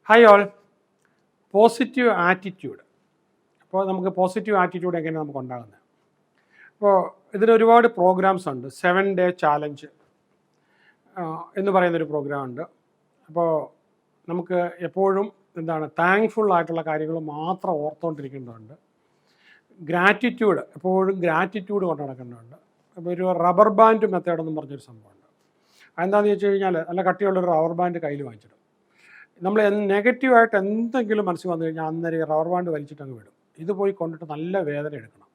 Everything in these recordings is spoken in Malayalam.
Hi all. Positive attitude. അപ്പോൾ നമുക്ക് പോസിറ്റീവ് ആറ്റിറ്റ്യൂഡ് എങ്ങനെയാണ് നമുക്ക് ഉണ്ടാകുന്നത്? അപ്പോൾ ഇതിന് ഒരുപാട് പ്രോഗ്രാംസ് ഉണ്ട്. 7-day ചാലഞ്ച് എന്ന് പറയുന്നൊരു പ്രോഗ്രാം ഉണ്ട്. അപ്പോൾ നമുക്ക് എപ്പോഴും താങ്ക്ഫുൾ ആയിട്ടുള്ള കാര്യങ്ങൾ മാത്രം ഓർത്തുകൊണ്ടിരിക്കേണ്ടതുണ്ട്. ഗ്രാറ്റിറ്റ്യൂഡ്, എപ്പോഴും ഗ്രാറ്റിറ്റ്യൂഡ് കൊണ്ട് നടക്കേണ്ടതുണ്ട്. അപ്പോൾ ഒരു റബ്ബർ ബാൻഡ് മെത്തേഡ് എന്ന് പറഞ്ഞൊരു സംഭവമുണ്ട്. അതെന്താണെന്ന് ചോദിച്ചു കഴിഞ്ഞാൽ നല്ല കട്ടിയുള്ളൊരു റബ്ബർ ബാൻഡ് കയ്യിൽ വാങ്ങിച്ചിടും. നമ്മൾ നെഗറ്റീവായിട്ട് എന്തെങ്കിലും മനസ്സിൽ വന്നു കഴിഞ്ഞാൽ അന്നേരം റബ്ബർ ബാൻഡ് വലിച്ചിട്ടങ്ങ് വിടും. ഇത് പോയി കൊണ്ടിട്ട് നല്ല വേദന എടുക്കണം.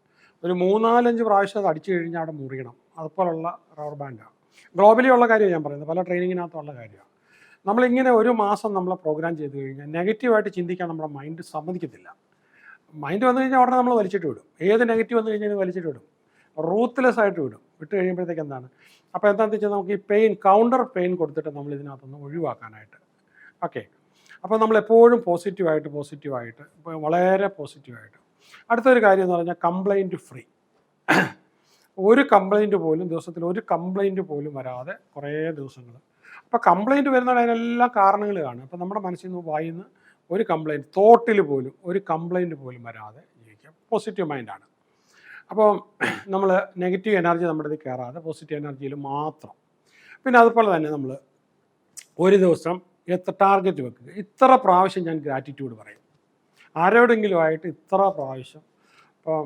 ഒരു 3-4-5 പ്രാവശ്യം അത് അടിച്ചു കഴിഞ്ഞാൽ അവിടെ മുറിയണം. അതുപോലുള്ള റബ്ബർ ബാൻഡാണ്. ഗ്ലോബലി ഉള്ള കാര്യമാണ് ഞാൻ പറയുന്നത്, പല ട്രെയിനിങ്ങിനകത്തുള്ള കാര്യമാണ്. നമ്മളിങ്ങനെ ഒരു മാസം നമ്മളെ പ്രോഗ്രാം ചെയ്ത് കഴിഞ്ഞാൽ നെഗറ്റീവായിട്ട് ചിന്തിക്കാൻ നമ്മുടെ മൈൻഡ് സമ്മതിക്കത്തില്ല. മൈൻഡ് വന്നു കഴിഞ്ഞാൽ ഉടനെ നമ്മൾ വലിച്ചിട്ട് വിടും. ഏത് നെഗറ്റീവ് വന്നു കഴിഞ്ഞാൽ വലിച്ചിട്ട് വിടും, റൂത്ത്ലെസ് ആയിട്ട് വിടും. വിട്ട് കഴിയുമ്പോഴത്തേക്ക് അപ്പോൾ എന്താണെന്ന് വെച്ചാൽ നമുക്ക് ഈ കൗണ്ടർ പെയിൻ കൊടുത്തിട്ട് നമ്മൾ ഇതിനകത്തുനിന്ന് ഒഴിവാക്കാനായിട്ട്. ഓക്കെ, അപ്പോൾ നമ്മളെപ്പോഴും പോസിറ്റീവായിട്ട് ഇപ്പോൾ വളരെ പോസിറ്റീവായിട്ട്. അടുത്തൊരു കാര്യം എന്ന് പറഞ്ഞാൽ കംപ്ലൈൻറ്റ് ഫ്രീ. ഒരു കംപ്ലൈൻറ്റ് പോലും ദിവസത്തിൽ ഒരു കംപ്ലൈൻറ്റ് പോലും വരാതെ കുറേ ദിവസങ്ങൾ. അപ്പോൾ കംപ്ലൈൻറ്റ് വരുന്ന അതിനെല്ലാം കാരണങ്ങൾ കാണും. അപ്പോൾ നമ്മുടെ മനസ്സിൽ നിന്ന് വായിന്ന് ഒരു കംപ്ലൈൻറ്റ്, തോട്ടിൽ പോലും ഒരു കംപ്ലൈൻറ്റ് പോലും വരാതെ ജീവിക്കാം. പോസിറ്റീവ് മൈൻഡാണ്. അപ്പോൾ നമ്മൾ നെഗറ്റീവ് എനർജി നമ്മുടെ ഇതിൽ കയറാതെ പോസിറ്റീവ് എനർജിയിൽ മാത്രം. പിന്നെ അതുപോലെ തന്നെ നമ്മൾ ഒരു ദിവസം ടാർഗറ്റ് വെക്കുക. ഇത്ര പ്രാവശ്യം ഞാൻ ഗ്രാറ്റിറ്റ്യൂഡ് പറയും. ആരോടെങ്കിലും ആയിട്ട് ഇത്ര പ്രാവശ്യം. ഇപ്പോൾ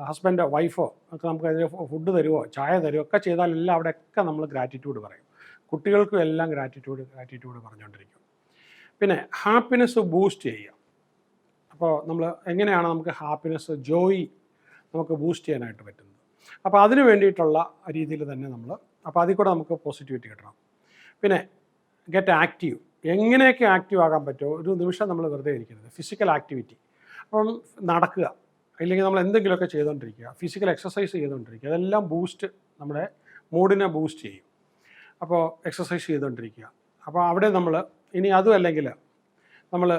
ഹസ്ബൻഡോ വൈഫോ ഒക്കെ നമുക്ക് അതിന് ഫുഡ് തരുമോ ചായ തരുമോ ഒക്കെ ചെയ്താലെല്ലാം അവിടെയൊക്കെ നമ്മൾ ഗ്രാറ്റിറ്റ്യൂഡ് പറയും. കുട്ടികൾക്കും എല്ലാം ഗ്രാറ്റിറ്റ്യൂഡ് പറഞ്ഞുകൊണ്ടിരിക്കും. പിന്നെ ഹാപ്പിനെസ് ബൂസ്റ്റ് ചെയ്യുക. അപ്പോൾ നമ്മൾ എങ്ങനെയാണ് നമുക്ക് ഹാപ്പിനെസ്, ജോയ് നമുക്ക് ബൂസ്റ്റ് ചെയ്യാനായിട്ട് പറ്റുന്നത്? അപ്പോൾ അതിന് വേണ്ടിയിട്ടുള്ള രീതിയിൽ തന്നെ അപ്പോൾ അതിൽ കൂടെ നമുക്ക് പോസിറ്റിവിറ്റി കിട്ടണം. പിന്നെ ഗെറ്റ് ആക്റ്റീവ്. എങ്ങനെയൊക്കെ ആക്റ്റീവ് ആകാൻ പറ്റുമോ, ഒരു നിമിഷം നമ്മൾ വെറുതെ ഇരിക്കരുത്. ഫിസിക്കൽ ആക്ടിവിറ്റി, അപ്പം നടക്കുക, അല്ലെങ്കിൽ നമ്മൾ എന്തെങ്കിലുമൊക്കെ ചെയ്തുകൊണ്ടിരിക്കുക, ഫിസിക്കൽ എക്സസൈസ് ചെയ്തുകൊണ്ടിരിക്കുക. അതെല്ലാം നമ്മുടെ മൂഡിനെ ബൂസ്റ്റ് ചെയ്യും. അപ്പോൾ എക്സസൈസ് ചെയ്തുകൊണ്ടിരിക്കുക. അപ്പോൾ അവിടെ ഇനി അതും അല്ലെങ്കിൽ നമ്മൾ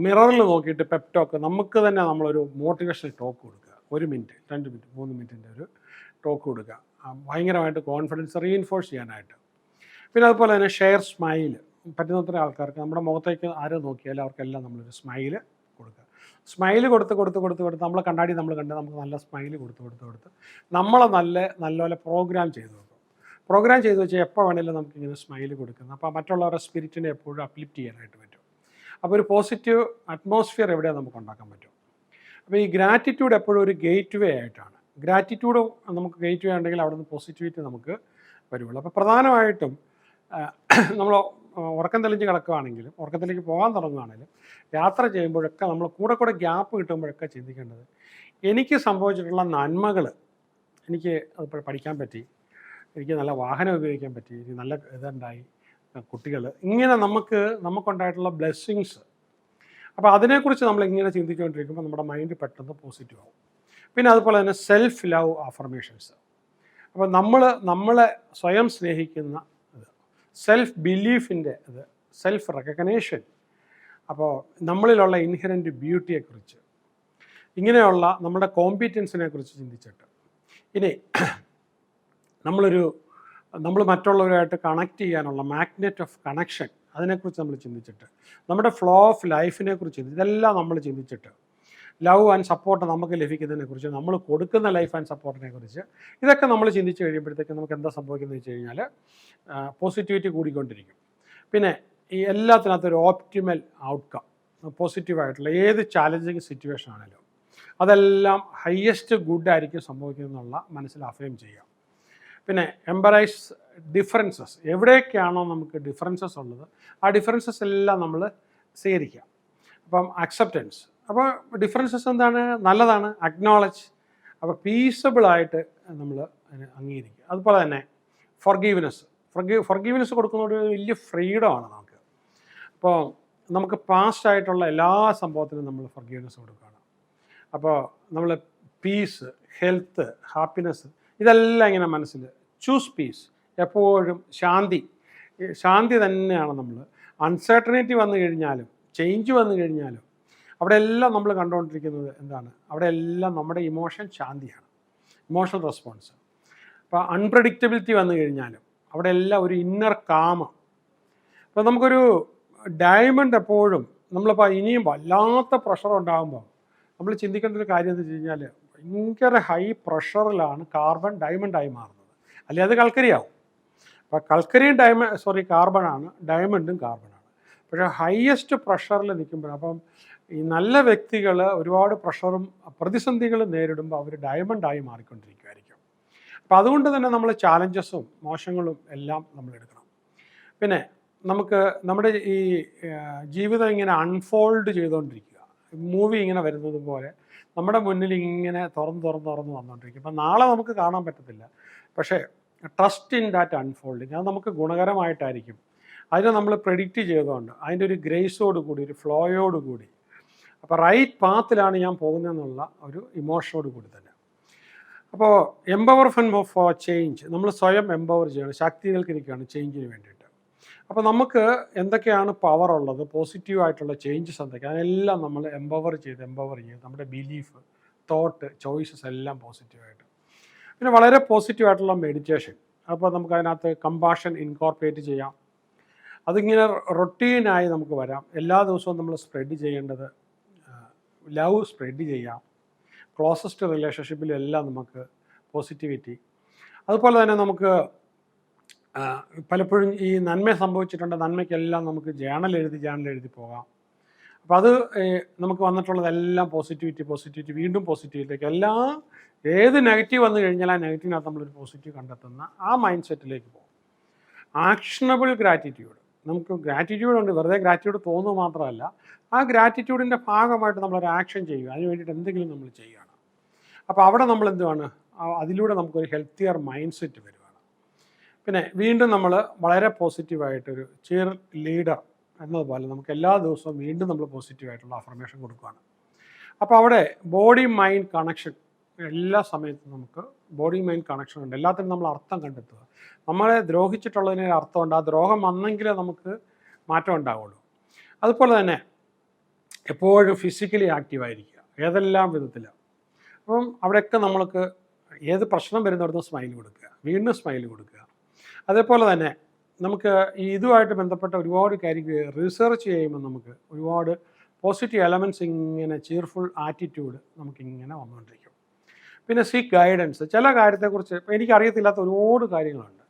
മിററിൽ നോക്കിയിട്ട് പെപ്റ്റോക്ക് നമുക്ക് തന്നെ നമ്മളൊരു മോട്ടിവേഷണൽ ടോക്ക് കൊടുക്കുക. 1 മിനിറ്റ്, 2 മിനിറ്റ്, 3 മിനിറ്റിൻ്റെ ഒരു ടോക്ക് കൊടുക്കുക, ഭയങ്കരമായിട്ട് കോൺഫിഡൻസ് റീഇൻഫോഴ്സ് ചെയ്യാനായിട്ട്. പിന്നെ അതുപോലെ തന്നെ ഷെയർ സ്മൈൽ. പറ്റുന്നത്ര ആൾക്കാർക്ക് നമ്മുടെ മുഖത്തേക്ക് ആരും നോക്കിയാലും അവർക്കെല്ലാം നമ്മളൊരു സ്മൈല് കൊടുക്കുക. സ്മൈല് കൊടുത്ത് നമ്മളെ കണ്ണാടി കണ്ട് നമുക്ക് നല്ല സ്മൈല് കൊടുത്ത് നമ്മളെ നല്ലപോലെ പ്രോഗ്രാം ചെയ്ത് വെക്കും. പ്രോഗ്രാം ചെയ്ത് വെച്ചാൽ എപ്പോൾ വേണമെങ്കിലും നമുക്കിങ്ങനെ സ്മൈല് കൊടുക്കുന്നത്. അപ്പോൾ മറ്റുള്ളവരുടെ സ്പിരിറ്റിനെ എപ്പോഴും അപ്ലിഫ്റ്റ് ചെയ്യാനായിട്ട് പറ്റും. അപ്പോൾ ഒരു പോസിറ്റീവ് അറ്റ്മോസ്ഫിയർ എവിടെയാണ് നമുക്ക് ഉണ്ടാക്കാൻ പറ്റും. അപ്പോൾ ഈ ഗ്രാറ്റിറ്റ്യൂഡ് എപ്പോഴും ഒരു ഗേറ്റ് വേ ആയിട്ടാണ്. ഗ്രാറ്റിറ്റ്യൂഡ് നമുക്ക് ഗേറ്റ് വേ ഉണ്ടെങ്കിൽ അവിടെ നിന്ന് പോസിറ്റിവിറ്റി നമുക്ക് വരുള്ളൂ. അപ്പോൾ പ്രധാനമായിട്ടും നമ്മൾ ഉറക്കം തെളിഞ്ഞ് കിടക്കുകയാണെങ്കിലും ഉറക്കത്തിലേക്ക് പോകാൻ തുടങ്ങുകയാണെങ്കിലും യാത്ര ചെയ്യുമ്പോഴൊക്കെ നമ്മൾ കൂടെ ഗ്യാപ്പ് കിട്ടുമ്പോഴൊക്കെ ചിന്തിക്കേണ്ടത്, എനിക്ക് സംഭവിച്ചിട്ടുള്ള നന്മകൾ, എനിക്ക് അത് പഠിക്കാൻ പറ്റി, എനിക്ക് നല്ല വാഹനം ഉപയോഗിക്കാൻ പറ്റി, എനിക്ക് നല്ല ഇതുണ്ടായി, കുട്ടികൾ, ഇങ്ങനെ നമുക്കുണ്ടായിട്ടുള്ള ബ്ലെസ്സിങ്സ്. അപ്പോൾ അതിനെക്കുറിച്ച് നമ്മളിങ്ങനെ ചിന്തിച്ചുകൊണ്ടിരിക്കുമ്പോൾ നമ്മുടെ മൈൻഡ് പെട്ടെന്ന് പോസിറ്റീവ് ആവും. പിന്നെ അതുപോലെ തന്നെ സെൽഫ് ലവ് അഫർമേഷൻസ്. അപ്പോൾ നമ്മളെ സ്വയം സ്നേഹിക്കുന്ന സെൽഫ് ബിലീഫിൻ്റെ സെൽഫ് റെക്കഗ്നേഷൻ, അപ്പോൾ നമ്മളിലുള്ള ഇൻഹെറൻറ്റ് ബ്യൂട്ടിയെക്കുറിച്ച്, ഇങ്ങനെയുള്ള നമ്മുടെ കോമ്പീറ്റൻസിനെ കുറിച്ച് ചിന്തിച്ചിട്ട്, ഇനി നമ്മൾ മറ്റുള്ളവരുമായിട്ട് കണക്ട് ചെയ്യാനുള്ള മാഗ്നറ്റ് ഓഫ് കണക്ഷൻ, അതിനെക്കുറിച്ച് നമ്മൾ ചിന്തിച്ചിട്ട്, നമ്മുടെ ഫ്ലോ ഓഫ് ലൈഫിനെ കുറിച്ച് ഇതെല്ലാം നമ്മൾ ചിന്തിച്ചിട്ട്, ലവ് ആൻഡ് സപ്പോർട്ട് നമുക്ക് ലഭിക്കുന്നതിനെക്കുറിച്ച്, നമ്മൾ കൊടുക്കുന്ന ലൈഫ് ആൻഡ് സപ്പോർട്ടിനെ കുറിച്ച്, ഇതൊക്കെ നമ്മൾ ചിന്തിച്ച് കഴിയുമ്പോഴത്തേക്ക് നമുക്ക് എന്താ സംഭവിക്കുന്നത് വെച്ച് കഴിഞ്ഞാൽ പോസിറ്റിവിറ്റി കൂടിക്കൊണ്ടിരിക്കും. പിന്നെ ഈ എല്ലാത്തിനകത്തൊരു ഓപ്റ്റിമൽ ഔട്ട്കം, പോസിറ്റീവായിട്ടുള്ള ഏത് ചാലഞ്ചിങ് സിറ്റുവേഷൻ ആണെങ്കിലും അതെല്ലാം ഹയസ്റ്റ് ഗുഡ് ആയിരിക്കും സംഭവിക്കുന്നതെന്നുള്ള മനസ്സിൽ അഫേം ചെയ്യാം. പിന്നെ എംബറൈസ് ഡിഫറൻസസ്. എവിടെയൊക്കെയാണോ നമുക്ക് ഡിഫറൻസസ് ഉള്ളത് ആ ഡിഫറൻസസ് എല്ലാം നമ്മൾ സ്വീകരിക്കുക. അപ്പം അക്സെപ്റ്റൻസ്. അപ്പോൾ ഡിഫറൻസസ് എന്താണ്? നല്ലതാണ്. അക്നോളജ്. അപ്പോൾ പീസബിളായിട്ട് നമ്മൾ അതിനെ അംഗീകരിക്കുക. അതുപോലെ തന്നെ ഫൊർഗീവ്നെസ് കൊടുക്കുന്ന ഒരു വലിയ ഫ്രീഡമാണ് നമുക്ക്. അപ്പോൾ നമുക്ക് പാസ്റ്റ് ആയിട്ടുള്ള എല്ലാ സംഭവത്തിനും നമ്മൾ ഫൊർഗീവ്നെസ് കൊടുക്കുകയാണ്. അപ്പോൾ നമ്മൾ പീസ്, ഹെൽത്ത്, ഹാപ്പിനെസ്, ഇതെല്ലാം ഇങ്ങനെ മനസ്സിൽ ചൂസ് പീസ്. എപ്പോഴും ശാന്തി തന്നെയാണ് നമ്മൾ. അൺസർട്ടനിറ്റി വന്നു കഴിഞ്ഞാലും ചേഞ്ച് വന്നു കഴിഞ്ഞാലും അവിടെ എല്ലാം നമ്മൾ കണ്ടുകൊണ്ടിരിക്കുന്നത് എന്താണ്? അവിടെ എല്ലാം നമ്മുടെ ഇമോഷൻ ശാന്തിയാണ്, ഇമോഷണൽ റെസ്പോൺസ്. അപ്പോൾ അൺപ്രഡിക്റ്റബിലിറ്റി വന്നു കഴിഞ്ഞാലും അവിടെ എല്ലാം ഒരു ഇന്നർ കാമ. അപ്പോൾ നമുക്കൊരു ഡയമണ്ട് എപ്പോഴും നമ്മളിപ്പോൾ ഇനിയും വല്ലാത്ത പ്രഷർ ഉണ്ടാകുമ്പോൾ നമ്മൾ ചിന്തിക്കേണ്ട ഒരു കാര്യം എന്ന് വെച്ച് കഴിഞ്ഞാൽ ഭയങ്കര ഹൈ പ്രഷറിലാണ് കാർബൺ ഡയമണ്ടായി മാറുന്നത്, അല്ലെങ്കിൽ അത് കൽക്കരിയാവും. അപ്പോൾ കൽക്കരിയും കാർബണാണ്, ഡയമണ്ടും കാർബണാണ്. പക്ഷേ ഹയസ്റ്റ് പ്രഷറിൽ നിൽക്കുമ്പോൾ അപ്പം ഈ നല്ല വ്യക്തികൾ ഒരുപാട് പ്രഷറും പ്രതിസന്ധികളും നേരിടുമ്പോൾ അവർ ഡയമണ്ടായി മാറിക്കൊണ്ടിരിക്കുമായിരിക്കും. അപ്പോൾ അതുകൊണ്ട് തന്നെ നമ്മൾ ചാലഞ്ചസും മോശങ്ങളും എല്ലാം നമ്മൾ എടുക്കണം. പിന്നെ നമുക്ക് നമ്മുടെ ഈ ജീവിതം ഇങ്ങനെ അൺഫോൾഡ് ചെയ്തുകൊണ്ടിരിക്കുക, മൂവി ഇങ്ങനെ വരുന്നത് പോലെ നമ്മുടെ മുന്നിൽ ഇങ്ങനെ തുറന്ന് വന്നുകൊണ്ടിരിക്കും. അപ്പം നാളെ നമുക്ക് കാണാൻ പറ്റത്തില്ല, പക്ഷേ ട്രസ്റ്റ് ഇൻ ദാറ്റ് അൺഫോൾഡിങ് അത് നമുക്ക് ഗുണകരമായിട്ടായിരിക്കും. അതിനെ നമ്മൾ പ്രെഡിക്റ്റ് ചെയ്തുകൊണ്ട് അതിൻ്റെ ഒരു ഗ്രേസോട് കൂടി, ഒരു ഫ്ലോയോട് കൂടി, അപ്പോൾ റൈറ്റ് പാത്തിലാണ് ഞാൻ പോകുന്നതെന്നുള്ള ഒരു ഇമോഷനോട് കൂടി തന്നെ. അപ്പോൾ എംപവർ ഫോർ ചേഞ്ച്, നമ്മൾ സ്വയം എംപവർ ചെയ്യണം, ശാക്തീകരിക്കുകയാണ് ചേഞ്ചിന് വേണ്ടിയിട്ട്. അപ്പോൾ നമുക്ക് എന്തൊക്കെയാണ് പവർ ഉള്ളത്, പോസിറ്റീവായിട്ടുള്ള ചേഞ്ചസ് എന്തൊക്കെയാണ്, അതെല്ലാം നമ്മൾ എംപവർ ചെയ്ത് നമ്മുടെ ബിലീഫ്, തോട്ട്, ചോയ്സസ് എല്ലാം പോസിറ്റീവായിട്ട്. പിന്നെ വളരെ പോസിറ്റീവായിട്ടുള്ള മെഡിറ്റേഷൻ. അപ്പോൾ നമുക്ക് അതിനകത്ത് കമ്പാഷൻ ഇൻകോർപ്പറേറ്റ് ചെയ്യാം. അതിങ്ങനെ റൊട്ടീനായി നമുക്ക് വരാം. എല്ലാ ദിവസവും നമ്മൾ സ്പ്രെഡ് ചെയ്യേണ്ടത് ലവ് സ്പ്രെഡ് ചെയ്യാം. ക്ലോസസ്റ്റ് റിലേഷൻഷിപ്പിലെല്ലാം നമുക്ക് പോസിറ്റിവിറ്റി. അതുപോലെ തന്നെ നമുക്ക് പലപ്പോഴും ഈ നന്മ സംഭവിച്ചിട്ടുണ്ട്, നന്മയ്ക്കെല്ലാം നമുക്ക് ജേണൽ എഴുതി പോകാം. അപ്പോൾ അത് നമുക്ക് വന്നിട്ടുള്ളതെല്ലാം പോസിറ്റിവിറ്റി വീണ്ടും പോസിറ്റിവിറ്റിയിലേക്ക്, എല്ലാം ഏത് നെഗറ്റീവ് വന്നു കഴിഞ്ഞാൽ ആ നെഗറ്റീവിനകത്ത് നമ്മളൊരു പോസിറ്റീവ് കണ്ടെത്തുന്ന ആ മൈൻഡ് സെറ്റിലേക്ക് പോകും. ആക്ഷണബിൾ ഗ്രാറ്റിറ്റ്യൂഡ്, നമുക്ക് ഗ്രാറ്റിറ്റ്യൂഡ് ഉണ്ട്, വെറുതെ ഗ്രാറ്റിറ്റ്യൂഡ് തോന്നുക മാത്രമല്ല, ആ ഗ്രാറ്റിറ്റ്യൂഡിൻ്റെ ഭാഗമായിട്ട് നമ്മളൊരു ആക്ഷൻ ചെയ്യുക, അതിന് വേണ്ടിയിട്ട് എന്തെങ്കിലും നമ്മൾ ചെയ്യുകയാണ്. അപ്പോൾ അവിടെ നമ്മൾ എന്തുവാണ്, അതിലൂടെ നമുക്കൊരു ഹെൽത്തിയർ മൈൻഡ് സെറ്റ് വരുവാണ്. പിന്നെ വീണ്ടും നമ്മൾ വളരെ പോസിറ്റീവായിട്ടൊരു ചിയർ ലീഡർ എന്നതുപോലെ നമുക്ക് എല്ലാ ദിവസവും വീണ്ടും നമ്മൾ പോസിറ്റീവായിട്ടുള്ള അഫർമേഷൻ കൊടുക്കുകയാണ്. അപ്പോൾ അവിടെ ബോഡി മൈൻഡ് കണക്ഷൻ, എല്ലാ സമയത്തും നമുക്ക് ബോഡി മൈൻഡ് കണക്ഷൻ ഉണ്ട്. എല്ലാത്തിനും നമ്മൾ അർത്ഥം കണ്ടെത്തുക. നമ്മളെ ദ്രോഹിച്ചിട്ടുള്ളതിന് അർത്ഥമുണ്ട്, ആ ദ്രോഹം വന്നെങ്കിലേ നമുക്ക് മാറ്റം ഉണ്ടാവുള്ളൂ. അതുപോലെ തന്നെ എപ്പോഴും ഫിസിക്കലി ആക്റ്റീവായിരിക്കുക, ഏതെല്ലാം വിധത്തിലാണ്. അപ്പം അവിടെയൊക്കെ നമ്മൾക്ക് ഏത് പ്രശ്നം വരുന്നിടത്തും സ്മൈൽ കൊടുക്കുക, വീണ്ടും സ്മൈൽ കൊടുക്കുക. അതേപോലെ തന്നെ നമുക്ക് ഈ ഇതുമായിട്ട് ബന്ധപ്പെട്ട ഒരുപാട് കാര്യങ്ങൾ റിസർച്ച് ചെയ്യുമ്പോൾ നമുക്ക് ഒരുപാട് പോസിറ്റീവ് എലമെൻറ്റ്സ് ഇങ്ങനെ ചീർഫുൾ ആറ്റിറ്റ്യൂഡ് നമുക്കിങ്ങനെ വന്നുകൊണ്ടിരിക്കും. പിന്നെ സീക്ക് ഗൈഡൻസ്. ചില കാര്യത്തെക്കുറിച്ച് ഇപ്പോൾ എനിക്കറിയത്തില്ലാത്ത ഒരുപാട് കാര്യങ്ങളുണ്ട്.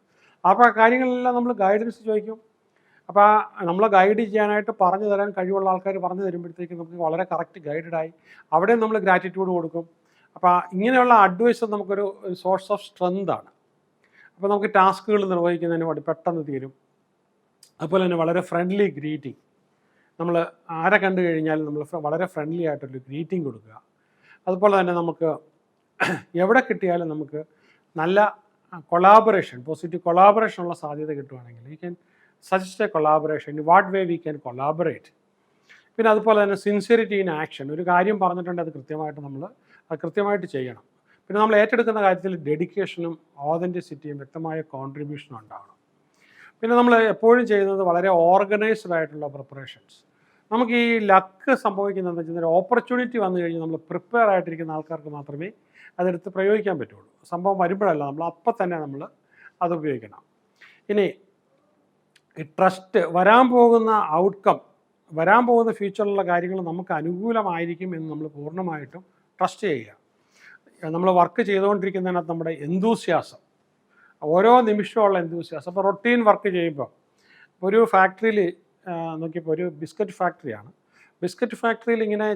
അപ്പോൾ ആ കാര്യങ്ങളെല്ലാം നമ്മൾ ഗൈഡൻസ് ചോദിക്കും. അപ്പോൾ നമ്മളെ ഗൈഡ് ചെയ്യാനായിട്ട് പറഞ്ഞു തരാൻ കഴിവുള്ള ആൾക്കാർ പറഞ്ഞു തരുമ്പോഴത്തേക്കും നമുക്ക് വളരെ കറക്റ്റ് ഗൈഡഡായി അവിടെ നമ്മൾ ഗ്രാറ്റിറ്റ്യൂഡ് കൊടുക്കും. അപ്പോൾ ഇങ്ങനെയുള്ള അഡ്വൈസ് നമുക്കൊരു സോഴ്സ് ഓഫ് സ്ട്രെങ്താണ്. അപ്പോൾ നമുക്ക് ടാസ്കുകൾ നിർവഹിക്കുന്നതിന് വേണ്ടി പെട്ടെന്ന് തീരും. അതുപോലെ തന്നെ വളരെ ഫ്രണ്ട്ലി ഗ്രീറ്റിംഗ്, നമ്മൾ ആരെ കണ്ടു കഴിഞ്ഞാലും നമ്മൾ വളരെ ഫ്രണ്ട്ലി ആയിട്ടൊരു ഗ്രീറ്റിംഗ് കൊടുക്കുക. അതുപോലെ തന്നെ നമുക്ക് എവിടെ കിട്ടിയാലും നമുക്ക് നല്ല കൊളാബറേഷൻ, പോസിറ്റീവ് കൊളാബറേഷനുള്ള സാധ്യത കിട്ടുവാണെങ്കിൽ we can suggest A collaboration, in what way we can collaborate. പിന്നെ അതുപോലെ തന്നെ സിൻസിയറിറ്റി ഇൻ ആക്ഷൻ, ഒരു കാര്യം പറഞ്ഞിട്ടുണ്ടെങ്കിൽ അത് കൃത്യമായിട്ട് ചെയ്യണം. പിന്നെ നമ്മൾ ഏറ്റെടുക്കുന്ന കാര്യത്തിൽ ഡെഡിക്കേഷനും ഓതൻറ്റിസിറ്റിയും വ്യക്തമായ കോൺട്രിബ്യൂഷനും ഉണ്ടാവണം. പിന്നെ നമ്മൾ എപ്പോഴും ചെയ്യുന്നത് വളരെ ഓർഗനൈസ്ഡ് ആയിട്ടുള്ള പ്രിപ്പറേഷൻസ്. നമുക്ക് ഈ ലക്ക് സംഭവിക്കുന്നതെന്ന് വെച്ചാൽ ഓപ്പർച്യൂണിറ്റി വന്നു കഴിഞ്ഞാൽ നമ്മൾ പ്രിപ്പയർ ആയിട്ടിരിക്കുന്ന ആൾക്കാർക്ക് മാത്രമേ അതെടുത്ത് പ്രയോഗിക്കാൻ പറ്റുള്ളൂ. സംഭവം വരുമ്പോഴല്ല, നമ്മൾ അപ്പം തന്നെ നമ്മൾ അത് ഉപയോഗിക്കണം. ഇനി ഈ ട്രസ്റ്റ്, വരാൻ പോകുന്ന ഔട്ട്കം, വരാൻ പോകുന്ന ഫ്യൂച്ചറിലുള്ള കാര്യങ്ങൾ നമുക്ക് അനുകൂലമായിരിക്കും എന്ന് നമ്മൾ പൂർണ്ണമായിട്ടും ട്രസ്റ്റ് ചെയ്യുക. നമ്മൾ വർക്ക് ചെയ്തുകൊണ്ടിരിക്കുന്നതിനകത്ത് നമ്മുടെ എന്തൂസ്യാസം, ഓരോ നിമിഷമുള്ള എന്തൂസ്യാസം. അപ്പോൾ റൊട്ടീൻ വർക്ക് ചെയ്യുമ്പോൾ ഒരു ഫാക്ടറിയിൽ നോക്കിയപ്പോൾ ഒരു ബിസ്ക്കറ്റ് ഫാക്ടറിയാണ്. ബിസ്ക്കറ്റ് ഫാക്ടറിയിൽ ഇങ്ങനെ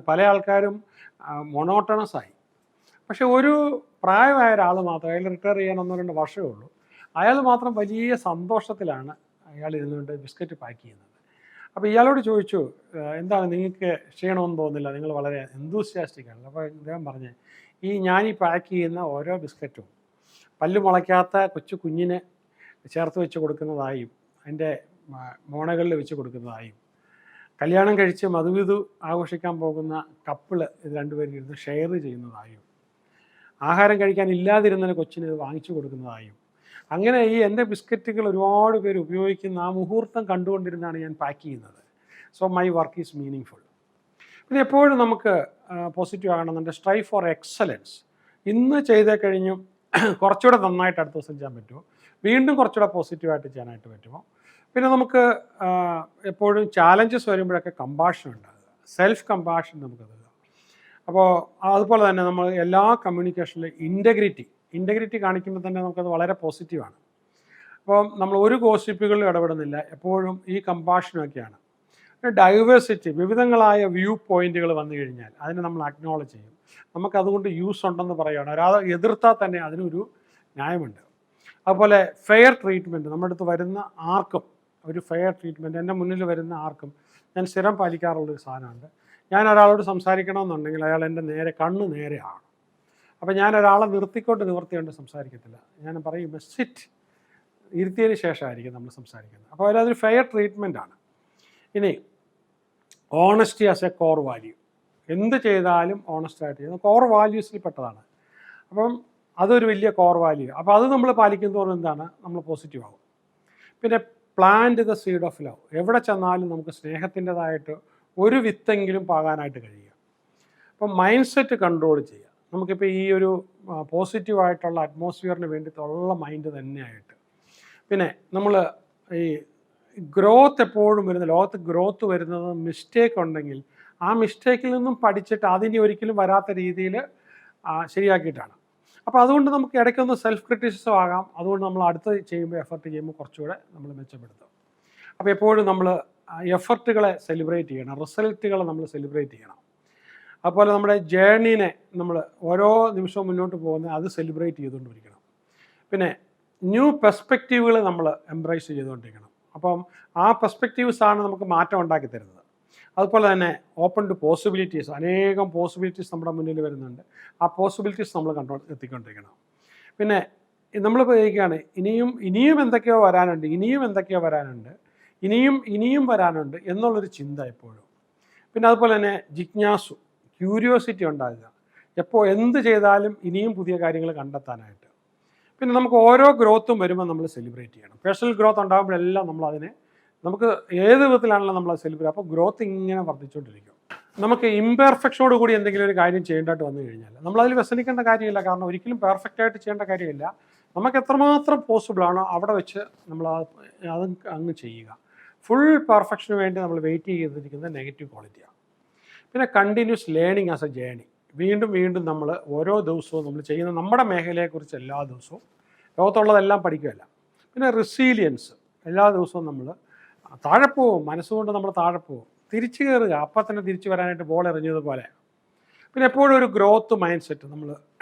പല ആൾക്കാരും മൊണോട്ടണസ് ആയി. പക്ഷെ ഒരു പ്രായമായ ഒരാൾ മാത്രം, അയാൾ റിട്ടയർ ചെയ്യാൻ 1-2 വർഷമേ ഉള്ളൂ, അയാൾ മാത്രം വലിയ സന്തോഷത്തിലാണ് അയാൾ ഇരുന്നുകൊണ്ട് ബിസ്ക്കറ്റ് പാക്ക് ചെയ്യുന്നത്. അപ്പോൾ ഇയാളോട് ചോദിച്ചു, എന്താണ് നിങ്ങൾക്ക് ക്ഷീണമൊന്നും തോന്നുന്നില്ല, നിങ്ങൾ വളരെ എന്തൂസിയാസ്റ്റിക് ആണ്. അപ്പോൾ അദ്ദേഹം പറഞ്ഞ്, ഞാൻ പാക്ക് ചെയ്യുന്ന ഓരോ ബിസ്ക്കറ്റും പല്ല് മുളയ്ക്കാത്ത കുഞ്ഞിന് ചേർത്ത് വെച്ച് കൊടുക്കുന്നതായും അതിൻ്റെ മോണകളിൽ വെച്ച് കൊടുക്കുന്നതായും കല്യാണം കഴിച്ച് മധുവിധു ആഘോഷിക്കാൻ പോകുന്ന കപ്പിള് ഇത് രണ്ടുപേരും ഇരുന്ന് ഷെയർ ചെയ്യുന്നതായും ആഹാരം കഴിക്കാൻ ഇല്ലാതിരുന്നതിന് കൊച്ചിന് ഇത് വാങ്ങിച്ചു കൊടുക്കുന്നതായും അങ്ങനെ ഈ എൻ്റെ ബിസ്ക്കറ്റുകൾ ഒരുപാട് പേര് ഉപയോഗിക്കുന്ന ആ മുഹൂർത്തം കണ്ടുകൊണ്ടിരുന്നാണ് ഞാൻ പാക്ക് ചെയ്യുന്നത്. So my work is meaningful. പിന്നെ എപ്പോഴും നമുക്ക് പോസിറ്റീവ് ആകണമെന്നുണ്ട്. Strive for excellence. ഇന്ന് ചെയ്തേ കഴിഞ്ഞും കുറച്ചുകൂടെ നന്നായിട്ട് അടുത്ത ദിവസം ചെയ്യാൻ പറ്റുമോ, വീണ്ടും കുറച്ചുകൂടെ പോസിറ്റീവായിട്ട് ചെയ്യാനായിട്ട് പറ്റുമോ, പിന്നെ നമുക്ക് എപ്പോഴും ചാലഞ്ചസ് വരുമ്പോഴൊക്കെ കമ്പാഷൻ ഉണ്ടാകുക, സെൽഫ് കമ്പാഷൻ നമുക്ക് തരിക. അപ്പോൾ അതുപോലെ തന്നെ നമ്മൾ എല്ലാ കമ്മ്യൂണിക്കേഷനിലും ഇൻറ്റഗ്രിറ്റി കാണിക്കുമ്പോൾ തന്നെ നമുക്കത് വളരെ പോസിറ്റീവാണ്. അപ്പോൾ നമ്മൾ ഒരു ഗോസിപ്പുകളിലും ഇടപെടുന്നില്ല, എപ്പോഴും ഈ കമ്പാഷനൊക്കെയാണ്. ഡൈവേഴ്സിറ്റി, വിവിധങ്ങളായ വ്യൂ പോയിന്റുകൾ വന്നു കഴിഞ്ഞാൽ അതിനെ നമ്മൾ അക്നോളജ് ചെയ്യും. നമുക്കതുകൊണ്ട് യൂസ് ഉണ്ടെന്ന് പറയുകയാണ്. ഒരാൾ എതിർത്താൽ തന്നെ അതിനൊരു ന്യായമുണ്ട്. അതുപോലെ ഫെയർ ട്രീറ്റ്മെൻറ്റ്, നമ്മുടെ അടുത്ത് വരുന്ന ആർക്കും ഒരു ഫെയർ ട്രീറ്റ്മെൻറ്റ്, എൻ്റെ മുന്നിൽ വരുന്ന ആർക്കും ഞാൻ സ്ഥിരം പാലിക്കാറുള്ളൊരു സാധനമുണ്ട്. ഞാൻ ഒരാളോട് സംസാരിക്കണമെന്നുണ്ടെങ്കിൽ അയാൾ എൻ്റെ കണ്ണ് നേരെയാണ്. അപ്പോൾ ഞാൻ ഒരാളെ നിവർത്തിക്കൊണ്ട് സംസാരിക്കത്തില്ല. ഞാൻ പറയും സിറ്റ്, ഇരുത്തിയതിന് ശേഷമായിരിക്കും നമ്മൾ സംസാരിക്കുന്നത്. അപ്പോൾ അതിലതൊരു ഫെയർ ട്രീറ്റ്മെൻറ്റാണ്. ഇനി honesty as A core value, എന്ത് ചെയ്താലും ഓണസ്റ്റായിട്ട് ചെയ്യുന്നത് കോർ വാല്യൂസിൽ പെട്ടതാണ്. അപ്പം അതൊരു വലിയ കോർ വാല്യൂ. അപ്പോൾ അത് നമ്മൾ പാലിക്കുന്നതോറും എന്താണ്, നമ്മൾ പോസിറ്റീവ് ആകും. പിന്നെ plant the seed of love, എവിടെ ചെന്നാലും നമുക്ക് സ്നേഹത്തിൻ്റെതായിട്ട് ഒരു വിത്തെങ്കിലും പാകാനായിട്ട് കഴിയുക. അപ്പം മൈൻഡ് സെറ്റ് കൺട്രോൾ ചെയ്യുക. നമുക്കിപ്പോൾ ഈ ഒരു പോസിറ്റീവായിട്ടുള്ള അറ്റ്മോസ്ഫിയറിന് വേണ്ടിയിട്ടുള്ള മൈൻഡ് തന്നെയായിട്ട്. പിന്നെ നമ്മൾ ഈ ഗ്രോത്ത് എപ്പോഴും വരുന്നത്, ലോകത്ത് ഗ്രോത്ത് വരുന്നത് മിസ്റ്റേക്ക് ഉണ്ടെങ്കിൽ ആ മിസ്റ്റേക്കിൽ നിന്നും പഠിച്ചിട്ട് അതിനി ഒരിക്കലും വരാത്ത രീതിയിൽ ശരിയാക്കിയിട്ടാണ്. അപ്പോൾ അതുകൊണ്ട് നമുക്ക് ഇടയ്ക്കൊന്ന് സെൽഫ് ക്രിറ്റിസിസം ആകാം. അതുകൊണ്ട് നമ്മൾ അടുത്ത് ചെയ്യുമ്പോൾ എഫർട്ട് ചെയ്യുമ്പോൾ കുറച്ചുകൂടെ നമ്മൾ മെച്ചപ്പെടുത്തും. അപ്പോൾ എപ്പോഴും നമ്മൾ എഫർട്ടുകളെ സെലിബ്രേറ്റ് ചെയ്യണം, റിസൾട്ടുകളെ നമ്മൾ സെലിബ്രേറ്റ് ചെയ്യണം. അതുപോലെ നമ്മുടെ ജേർണീനെ നമ്മൾ ഓരോ നിമിഷവും മുന്നോട്ട് പോകുന്നത് അത് സെലിബ്രേറ്റ് ചെയ്തുകൊണ്ടിരിക്കണം. പിന്നെ ന്യൂ പെർസ്പെക്റ്റീവുകൾ നമ്മൾ എംബ്രേസ് ചെയ്തുകൊണ്ടിരിക്കണം. അപ്പം ആ പെർസ്പെക്റ്റീവ്സാണ് നമുക്ക് മാറ്റം ഉണ്ടാക്കി തരുന്നത്. അതുപോലെ തന്നെ ഓപ്പൺ ടു പോസിബിലിറ്റീസ്, അനേകം പോസിബിലിറ്റീസ് നമ്മുടെ മുന്നിൽ വരുന്നുണ്ട്. ആ പോസിബിലിറ്റീസ് നമ്മൾ എത്തിക്കൊണ്ടിരിക്കണം. പിന്നെ നമ്മൾ പറയുകയാണ് ഇനിയും എന്തൊക്കെയോ വരാനുണ്ട്, ഇനിയും വരാനുണ്ട് എന്നുള്ളൊരു ചിന്ത എപ്പോഴും. പിന്നെ അതുപോലെ തന്നെ ജിജ്ഞാസു, ക്യൂരിയോസിറ്റി ഉണ്ടാകുക, എന്ത് ചെയ്താലും ഇനിയും പുതിയ കാര്യങ്ങൾ കണ്ടെത്താനായിട്ട്. പിന്നെ നമുക്ക് ഓരോ ഗ്രോത്തും വരുമ്പോൾ നമ്മൾ സെലിബ്രേറ്റ് ചെയ്യണം. പേഴ്സണൽ ഗ്രോത്ത് ഉണ്ടാകുമ്പോഴെല്ലാം നമുക്ക് ഏത് വിധത്തിലാണല്ലോ നമ്മൾ സെലിബ്രേറ്റ്. അപ്പോൾ ഗ്രോത്ത് ഇങ്ങനെ വർദ്ധിച്ചുകൊണ്ടിരിക്കും. നമുക്ക് ഇംപെർഫെക്ഷനോട് കൂടി എന്തെങ്കിലും ഒരു കാര്യം ചെയ്യേണ്ടതായിട്ട് വന്നു കഴിഞ്ഞാൽ നമ്മളതിൽ വ്യസനിക്കേണ്ട കാര്യമില്ല. കാരണം ഒരിക്കലും പെർഫെക്റ്റായിട്ട് ചെയ്യേണ്ട കാര്യമില്ല. നമുക്ക് എത്രമാത്രം പോസിബിളാണോ അവിടെ വെച്ച് നമ്മൾ അത് അങ്ങ് ചെയ്യുക. ഫുൾ പെർഫെക്ഷന് വേണ്ടി നമ്മൾ വെയിറ്റ് ചെയ്തിരിക്കുന്നത് നെഗറ്റീവ് ക്വാളിറ്റിയാണ്. പിന്നെ continuous learning as A journey, വീണ്ടും നമ്മൾ ഓരോ ദിവസവും നമ്മൾ ചെയ്യുന്ന നമ്മുടെ മേഖലയെക്കുറിച്ച് എല്ലാ ദിവസവും ലോകത്തുള്ളതെല്ലാം പഠിക്കുകയല്ല. പിന്നെ റെസീലിയൻസ്, എല്ലാ ദിവസവും നമ്മൾ താഴെ പോവും, മനസ്സുകൊണ്ട് നമ്മൾ താഴെ പോവും, തിരിച്ചു കയറുക, അപ്പം തന്നെ തിരിച്ചു വരാനായിട്ട് ബോൾ എറിഞ്ഞതുപോലെ. പിന്നെ എപ്പോഴും ഒരു ഗ്രോത്ത് മൈൻഡ് സെറ്റ്, നമ്മൾ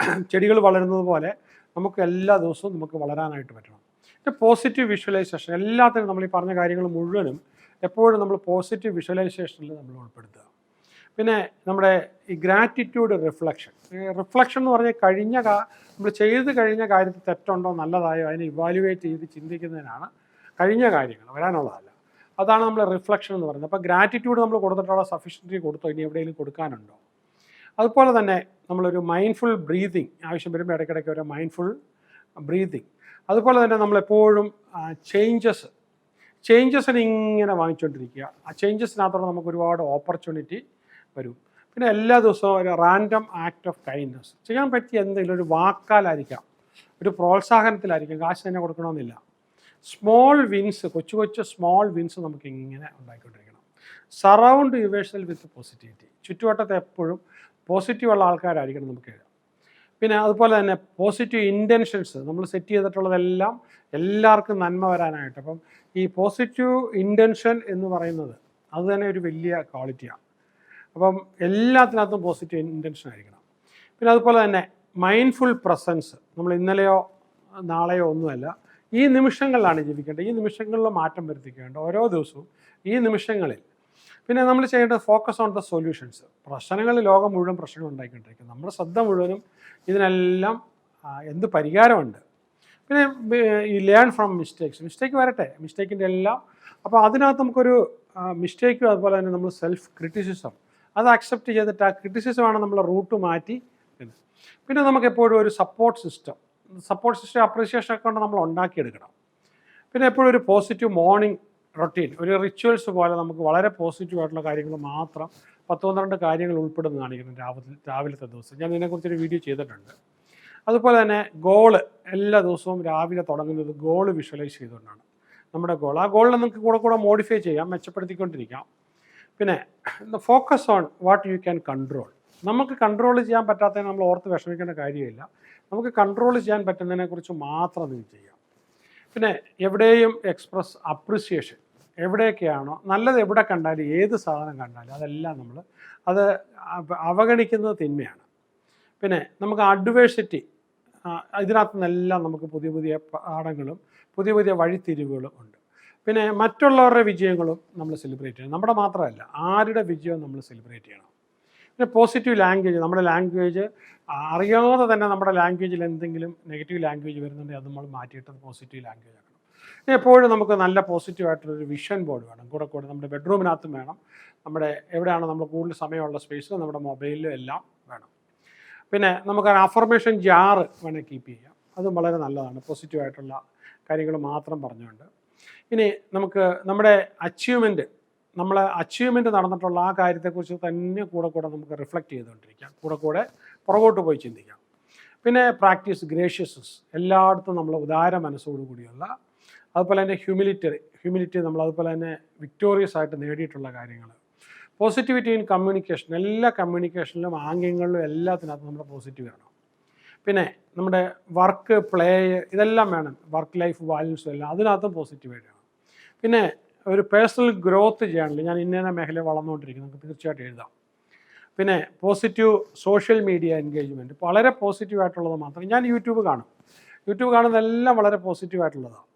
ചെടികൾ വളരുന്നത് പോലെ നമുക്ക് എല്ലാ ദിവസവും നമുക്ക് വളരാനായിട്ട് പറ്റണം. പിന്നെ പോസിറ്റീവ് വിഷ്വലൈസേഷൻ, എല്ലാത്തിനും നമ്മൾ ഈ പറഞ്ഞ കാര്യങ്ങൾ മുഴുവനും എപ്പോഴും നമ്മൾ പോസിറ്റീവ് വിഷ്വലൈസേഷനിൽ നമ്മൾ ഉൾപ്പെടുത്തുക. പിന്നെ നമ്മുടെ ഈ ഗ്രാറ്റിറ്റ്യൂഡ് റിഫ്ലക്ഷൻ എന്ന് പറഞ്ഞാൽ നമ്മൾ ചെയ്ത് കഴിഞ്ഞ കാര്യത്തിൽ തെറ്റുണ്ടോ നല്ലതായോ അതിനെ ഇവാലുവേറ്റ് ചെയ്ത് ചിന്തിക്കുന്നതിനാണ് കഴിഞ്ഞ കാര്യങ്ങൾ, വരാനുള്ളതല്ല. അതാണ് നമ്മൾ റിഫ്ലക്ഷൻ എന്ന് പറയുന്നത്. അപ്പോൾ ഗ്രാറ്റിറ്റ്യൂഡ് നമ്മൾ കൊടുത്തിട്ടുള്ള സഫിഷ്യൻറ്റി കൊടുത്തോ, ഇനി എവിടെയെങ്കിലും കൊടുക്കാനുണ്ടോ. അതുപോലെ തന്നെ നമ്മളൊരു മൈൻഡ്ഫുൾ ബ്രീതിങ് ആവശ്യം വരുമ്പോൾ ഇടയ്ക്കിടയ്ക്ക് ഒരു മൈൻഡ്ഫുൾ ബ്രീതിങ്. അതുപോലെ തന്നെ നമ്മളെപ്പോഴും ചേഞ്ചസിന് ഇങ്ങനെ വാങ്ങിച്ചുകൊണ്ടിരിക്കുക. ആ ചേഞ്ചസിനകത്തോടെ നമുക്ക് ഒരുപാട് ഓപ്പർച്യൂണിറ്റി വരും. പിന്നെ എല്ലാ ദിവസവും ഒരു റാൻഡം ആക്ട് ഓഫ് കൈൻഡ്നസ് ചെയ്യാൻ പറ്റിയ എന്തെങ്കിലും ഒരു വാക്കാലായിരിക്കാം, ഒരു പ്രോത്സാഹനത്തിലായിരിക്കും, കാശ് തന്നെ കൊടുക്കണമെന്നില്ല. സ്മോൾ വിൻസ്, കൊച്ചു സ്മോൾ വിൻസ് നമുക്ക് ഇങ്ങനെ ഉണ്ടായിക്കൊണ്ടിരിക്കണം. സറൗണ്ട് യുവേഴ്സെൽഫ് വിത്ത് പോസിറ്റിവിറ്റി, ചുറ്റുവട്ടത്തെ എപ്പോഴും പോസിറ്റീവുള്ള ആൾക്കാരായിരിക്കണം നമുക്ക്. പിന്നെ അതുപോലെ തന്നെ പോസിറ്റീവ് ഇൻറ്റൻഷൻസ് നമ്മൾ സെറ്റ് ചെയ്തിട്ടുള്ളതെല്ലാം എല്ലാവർക്കും നന്മ വരാനായിട്ട്. അപ്പം ഈ പോസിറ്റീവ് ഇൻറ്റൻഷൻ എന്ന് പറയുന്നത് അത് തന്നെ ഒരു വലിയ ക്വാളിറ്റിയാണ്. അപ്പം എല്ലാത്തിനകത്തും പോസിറ്റീവ് ഇൻറ്റൻഷൻ ആയിരിക്കണം. പിന്നെ അതുപോലെ തന്നെ മൈൻഡ്ഫുൾ പ്രസൻസ്, നമ്മൾ ഇന്നലെയോ നാളെയോ ഒന്നുമല്ല, ഈ നിമിഷങ്ങളിലാണ് ജീവിക്കേണ്ടത്. ഈ നിമിഷങ്ങളിൽ മാറ്റം വരുത്തിക്കേണ്ട ഓരോ ദിവസവും ഈ നിമിഷങ്ങളിൽ. പിന്നെ നമ്മൾ ചെയ്യേണ്ടത് ഫോക്കസ് ഓൺ ദ സൊല്യൂഷൻസ്. ലോകം മുഴുവൻ പ്രശ്നങ്ങൾ ഉണ്ടായിക്കൊണ്ടിരിക്കും. നമ്മുടെ ശ്രദ്ധ മുഴുവനും ഇതിനെല്ലാം എന്ത് പരിഹാരമുണ്ട്. പിന്നെ ഈ ലേൺ ഫ്രം മിസ്റ്റേക്ക് വരട്ടെ, മിസ്റ്റേക്കിൻ്റെ എല്ലാം. അപ്പോൾ അതിനകത്ത് നമുക്കൊരു മിസ്റ്റേക്കും അതുപോലെ തന്നെ നമ്മൾ സെൽഫ് ക്രിറ്റിസിസം അത് അക്സെപ്റ്റ് ചെയ്തിട്ട് ആ ക്രിറ്റിസിസമാണ് നമ്മളെ റൂട്ട് മാറ്റി. പിന്നെ നമുക്കെപ്പോഴും ഒരു സപ്പോർട്ട് സിസ്റ്റം അപ്രീസിയേഷൻ ഒക്കെ കൊണ്ട് നമ്മൾ ഉണ്ടാക്കിയെടുക്കണം. പിന്നെ എപ്പോഴും ഒരു പോസിറ്റീവ് മോർണിംഗ് റൊട്ടീൻ, ഒരു റിച്വൽസ് പോലെ നമുക്ക് വളരെ പോസിറ്റീവായിട്ടുള്ള കാര്യങ്ങൾ മാത്രം 10-12 കാര്യങ്ങൾ ഉൾപ്പെടുന്ന കാണിക്കണം രാവിലത്തെ ദിവസം. ഞാൻ ഇതിനെക്കുറിച്ചൊരു വീഡിയോ ചെയ്തിട്ടുണ്ട്. അതുപോലെ തന്നെ ഗോള് എല്ലാ ദിവസവും രാവിലെ തുടങ്ങുന്നത് ഗോള് വിഷ്വലൈസ് ചെയ്തുകൊണ്ടാണ്. നമ്മുടെ ഗോൾ. ആ ഗോളിനെ നിങ്ങൾക്ക് കൂടെ മോഡിഫൈ ചെയ്യാം, മെച്ചപ്പെടുത്തിക്കൊണ്ടിരിക്കാം. പിന്നെ focus on what you can control. നമുക്ക് കൺട്രോൾ ചെയ്യാൻ പറ്റാത്തതിനെ നമ്മൾ ഓർത്ത് വിഷമിക്കേണ്ട കാര്യമില്ല. നമുക്ക് കൺട്രോൾ ചെയ്യാൻ പറ്റുന്നതിനെക്കുറിച്ച് മാത്രം നിങ്ങൾ ചെയ്യാം. പിന്നെ എവിടെയും എക്സ്പ്രസ് അപ്രിസിയേഷൻ. എവിടെയൊക്കെയാണോ നല്ലത്, എവിടെ കണ്ടാലും ഏത് സാധനം കണ്ടാലും അതെല്ലാം നമ്മൾ അത് അവഗണിക്കുന്നത് തിന്മയാണ്. പിന്നെ നമുക്ക് അഡ്വേഴ്സിറ്റി, ഇതിനകത്തു നിന്നെല്ലാം നമുക്ക് പുതിയ പുതിയ പാഠങ്ങളും പുതിയ പുതിയ വഴിത്തിരിവുകളും ഉണ്ട്. പിന്നെ മറ്റുള്ളവരുടെ വിജയങ്ങളും നമ്മൾ സെലിബ്രേറ്റ് ചെയ്യണം. നമ്മുടെ മാത്രമല്ല, ആരുടെ വിജയവും നമ്മൾ സെലിബ്രേറ്റ് ചെയ്യണം. പിന്നെ പോസിറ്റീവ് ലാംഗ്വേജ്. നമ്മുടെ ലാംഗ്വേജ് അറിയാതെ തന്നെ നമ്മുടെ ലാംഗ്വേജിൽ എന്തെങ്കിലും നെഗറ്റീവ് ലാംഗ്വേജ് വരുന്നുണ്ടെങ്കിൽ അത് നമ്മൾ മാറ്റിയിട്ട് പോസിറ്റീവ് ലാംഗ്വേജ് ആക്കണം. പിന്നെ എപ്പോഴും നമുക്ക് നല്ല പോസിറ്റീവായിട്ടുള്ളൊരു വിഷൻ ബോർഡ് വേണം. കൂടെ നമ്മുടെ ബെഡ്റൂമിനകത്തും വേണം, നമ്മുടെ എവിടെയാണോ നമ്മൾ കൂടുതൽ സമയമുള്ള സ്പേസ് നമ്മുടെ മൊബൈലിലും എല്ലാം വേണം. പിന്നെ നമുക്ക് അഫർമേഷൻ ജാറ് വേണേൽ കീപ്പ് ചെയ്യാം. അതും വളരെ നല്ലതാണ്, പോസിറ്റീവായിട്ടുള്ള കാര്യങ്ങൾ മാത്രം പറഞ്ഞുകൊണ്ട്. ഇനി നമുക്ക് നമ്മുടെ അച്ചീവ്മെൻറ്റ് നടന്നിട്ടുള്ള ആ കാര്യത്തെക്കുറിച്ച് തന്നെ കൂടെ നമുക്ക് റിഫ്ലക്റ്റ് ചെയ്തുകൊണ്ടിരിക്കാം, കൂടെ പുറകോട്ട് പോയി ചിന്തിക്കാം. പിന്നെ പ്രാക്ടീസ് ഗ്രേഷ്യസ്നസ്. എല്ലായിടത്തും നമ്മൾ ഉദാര മനസ്സോടുകൂടിയുള്ള, അതുപോലെ തന്നെ ഹ്യൂമിലിറ്റി നമ്മൾ അതുപോലെ തന്നെ വിക്ടോറിയസ് ആയിട്ട് നേടിയിട്ടുള്ള കാര്യങ്ങൾ. Positivity in communication. എല്ലാ കമ്മ്യൂണിക്കേഷനിലും ആംഗ്യങ്ങളിലും എല്ലാത്തിനകത്തും നമ്മുടെ പോസിറ്റീവ് വേണം. പിന്നെ നമ്മുടെ വർക്ക്, പ്ലേ, ഇതെല്ലാം വേണം. വർക്ക് ലൈഫ് വാല്യൂസും എല്ലാം അതിനകത്തും പോസിറ്റീവായിട്ട് വേണം. പിന്നെ ഒരു പേഴ്സണൽ ഗ്രോത്ത് ചെയ്യാനില്ല, ഞാൻ ഇന്ന മേഖലയിൽ വളർന്നുകൊണ്ടിരിക്കുന്നു, നമുക്ക് തീർച്ചയായിട്ടും എഴുതാം. പിന്നെ പോസിറ്റീവ് സോഷ്യൽ മീഡിയ എൻഗേജ്മെൻറ്റ്, വളരെ പോസിറ്റീവായിട്ടുള്ളത് മാത്രം. ഞാൻ യൂട്യൂബ് കാണുന്നതെല്ലാം വളരെ പോസിറ്റീവായിട്ടുള്ളതാണ്.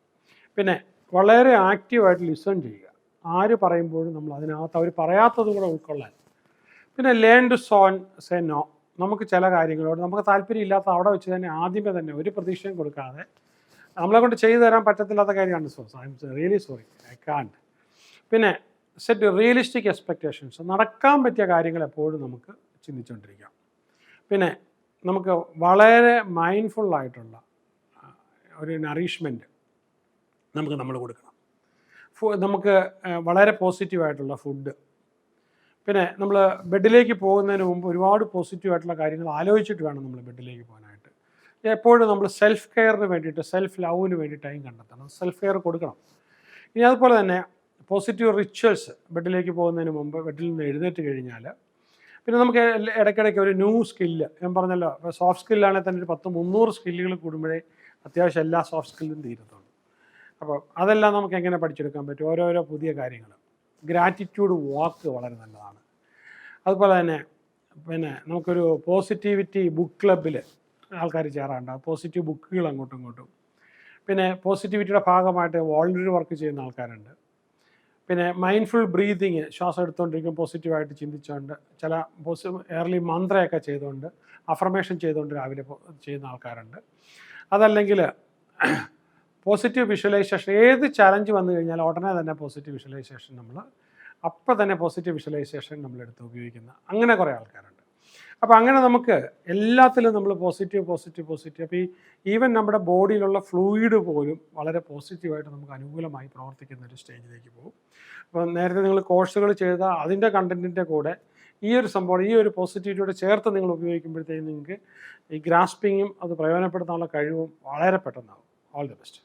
പിന്നെ വളരെ ആക്റ്റീവായിട്ട് ലിസൺ ചെയ്യുക. ആര് പറയുമ്പോഴും നമ്മൾ അതിനകത്ത് അവർ പറയാത്തതും കൂടെ ഉൾക്കൊള്ളാൻ. പിന്നെ ലേൺ ടു സേ നോ. നമുക്ക് ചില കാര്യങ്ങളോട് നമുക്ക് താല്പര്യമില്ലാത്ത അവിടെ വെച്ച് തന്നെ ആദ്യമേ തന്നെ ഒരു പ്രതീക്ഷയും കൊടുക്കാതെ, നമ്മളെ കൊണ്ട് ചെയ്തു തരാൻ പറ്റത്തില്ലാത്ത കാര്യമാണ് I am really sorry, I can't. പിന്നെ സെറ്റ് റിയലിസ്റ്റിക് എക്സ്പെക്റ്റേഷൻസ്. നടക്കാൻ പറ്റിയ കാര്യങ്ങൾ എപ്പോഴും നമുക്ക് ചിന്തിച്ചുകൊണ്ടിരിക്കാം. പിന്നെ നമുക്ക് വളരെ മൈൻഡ്ഫുള്ളായിട്ടുള്ള ഒരു നറിഷ്മെൻറ്റ് നമ്മൾ കൊടുക്കണം. നമുക്ക് വളരെ പോസിറ്റീവായിട്ടുള്ള ഫുഡ്. പിന്നെ നമ്മൾ ബെഡിലേക്ക് പോകുന്നതിന് മുമ്പ് ഒരുപാട് പോസിറ്റീവായിട്ടുള്ള കാര്യങ്ങൾ ആലോചിച്ചിട്ട് വേണം നമ്മൾ ബെഡിലേക്ക് പോകാനായിട്ട്. എപ്പോഴും നമ്മൾ സെൽഫ് കെയറിന് വേണ്ടിയിട്ട്, സെൽഫ് ലവിന് വേണ്ടി ടൈം കണ്ടെത്തണം, സെൽഫ് കെയർ കൊടുക്കണം. ഇനി അതുപോലെ തന്നെ പോസിറ്റീവ് റിച്വൽസ്. ബെഡിലേക്ക് പോകുന്നതിന് മുമ്പ് ബെഡിൽ നിന്ന് എഴുന്നേറ്റ് കഴിഞ്ഞാൽ പിന്നെ നമുക്ക് ഇടയ്ക്കിടയ്ക്ക് ഒരു ന്യൂ സ്കില്ല്, ഞാൻ പറഞ്ഞല്ലോ, ഇപ്പോൾ സോഫ്റ്റ് സ്കില്ലാണെങ്കിൽ തന്നെ ഒരു 10-300 സ്കില്ലുകൾ കൂടുമ്പോഴേ അത്യാവശ്യം എല്ലാ സോഫ്റ്റ് സ്കില്ലും തീരത്തുള്ളൂ. അപ്പോൾ അതെല്ലാം നമുക്ക് എങ്ങനെ പഠിച്ചെടുക്കാൻ പറ്റും, ഓരോരോ പുതിയ കാര്യങ്ങൾ. ഗ്രാറ്റിറ്റ്യൂഡ് വാക്ക് വളരെ നല്ലതാണ്. അതുപോലെ തന്നെ പിന്നെ നമുക്കൊരു പോസിറ്റിവിറ്റി ബുക്ക് ക്ലബ്ബിൽ ആൾക്കാർ ചേരാറുണ്ട്, പോസിറ്റീവ് ബുക്കുകൾ അങ്ങോട്ടും ഇങ്ങോട്ടും. പിന്നെ പോസിറ്റിവിറ്റിയുടെ ഭാഗമായിട്ട് വോളണ്ടറി വർക്ക് ചെയ്യുന്ന ആൾക്കാരുണ്ട്. പിന്നെ മൈൻഡ്ഫുൾ ബ്രീതിങ്, ശ്വാസം എടുത്തുകൊണ്ടിരിക്കും പോസിറ്റീവായിട്ട് ചിന്തിച്ചുകൊണ്ട്, ചില എയർലി മന്ത്രയൊക്കെ ചെയ്തുകൊണ്ട്, അഫർമേഷൻ ചെയ്തുകൊണ്ട് രാവിലെ ചെയ്യുന്ന ആൾക്കാരുണ്ട്. അതല്ലെങ്കിൽ പോസിറ്റീവ് വിഷ്വലൈസേഷൻ. ഏത് ചലഞ്ച് വന്നു കഴിഞ്ഞാൽ ഉടനെ തന്നെ പോസിറ്റീവ് വിഷ്വലൈസേഷൻ അപ്പോൾ തന്നെ പോസിറ്റീവ് വിഷ്വലൈസേഷൻ നമ്മളെടുത്ത് ഉപയോഗിക്കുന്ന അങ്ങനെ കുറേ ആൾക്കാരുണ്ട്. അപ്പോൾ അങ്ങനെ നമുക്ക് എല്ലാത്തിലും നമ്മൾ പോസിറ്റീവ്. അപ്പോൾ ഈവൻ നമ്മുടെ ബോഡിയിലുള്ള ഫ്ലൂയിഡ് പോലും വളരെ പോസിറ്റീവായിട്ട് നമുക്ക് അനുകൂലമായി പ്രവർത്തിക്കുന്ന ഒരു സ്റ്റേജിലേക്ക് പോകും. അപ്പോൾ നേരത്തെ നിങ്ങൾ കോഴ്സുകൾ ചെയ്ത അതിൻ്റെ കണ്ടൻറ്റിൻ്റെ കൂടെ ഈ ഒരു സംഭവം, ഈ ഒരു പോസിറ്റിവിറ്റിയോട് ചേർത്ത് നിങ്ങൾ ഉപയോഗിക്കുമ്പോഴത്തേക്കും നിങ്ങൾക്ക് ഈ ഗ്രാസ്പിങ്ങും അത് പ്രയോജനപ്പെടുത്താനുള്ള കഴിവും വളരെ പെട്ടെന്നാകും. All the best.